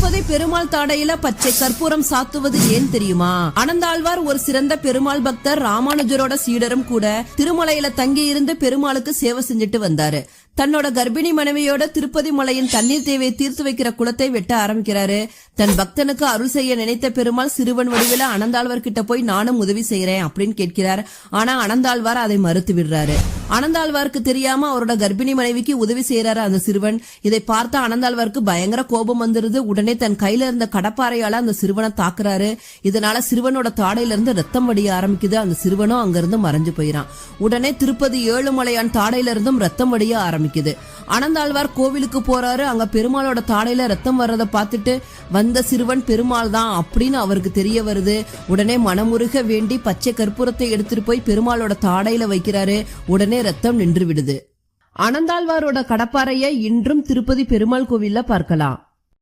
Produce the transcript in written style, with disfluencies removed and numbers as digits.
திருப்பதி பெருமாள் தாடையில பச்சை கற்பூரம் சாத்துவது ஏன் தெரியுமா? அனந்தாழ்வார் ஒரு சிறந்த பெருமாள் பக்தர், ராமானுஜரோட சீடரும் கூட. திருமலையில தங்கி இருந்து பெருமாளுக்கு சேவை செஞ்சுட்டு வந்தாரு. தன்னோட கர்ப்பிணி மனைவியோட திருப்பதி மலையின் தண்ணீர் தேவையை தீர்த்து வைக்கிற குளத்தை வெட்ட ஆரம்பிக்கிறாரு. தன் பக்தனுக்கு அருள் செய்ய நினைத்த பெருமாள் சிறுவன் வடிவில அனந்தாழ்வார் கிட்ட போய் நானும் உதவி செய்யறேன் அப்படின்னு கேட்கிறார். ஆனா அனந்தாழ்வார் அதை மறுத்து விடுறாரு. அனந்தாழ்வாருக்கு தெரியாம அவரோட கர்ப்பிணி மனைவிக்கு உதவி செய்யறாரு அந்த சிறுவன். இதை பார்த்த அனந்தாழ்வாருக்கு பயங்கர கோபம் வந்துருது. உடனே தன் கையில இருந்த கடப்பாறையால அந்த சிறுவனை தாக்குறாரு. இதனால சிறுவனோட தாடையில இருந்து ரத்தம் வடிய ஆரம்பிக்குது. அந்த சிறுவனும் அங்கிருந்து மறைஞ்சு போயிறான். உடனே திருப்பதி ஏழுமலையான் தாடையில இருந்தும் ரத்தம் வடிய ஆரம்பிக்குது. அனந்தாழ்வார் கோவிலுக்கு போறாரு. அங்க பெருமாளோட தாடையில ரத்தம் வர்றதை பார்த்துட்டு வந்த சிறுவன் பெருமாள் தான் அப்படின்னு அவருக்கு தெரிய வருது. உடனே மனமுருக வேண்டி பச்சை கற்பூரத்தை எடுத்துட்டு போய் பெருமாளோட தாடையில வைக்கிறாரு. உடனே ரத்தம் நின்று விடுது. அனந்தாழ்வாரோட கடப்பாறையை இன்றும் திருப்பதி பெருமாள் கோவில்ல பார்க்கலாம்.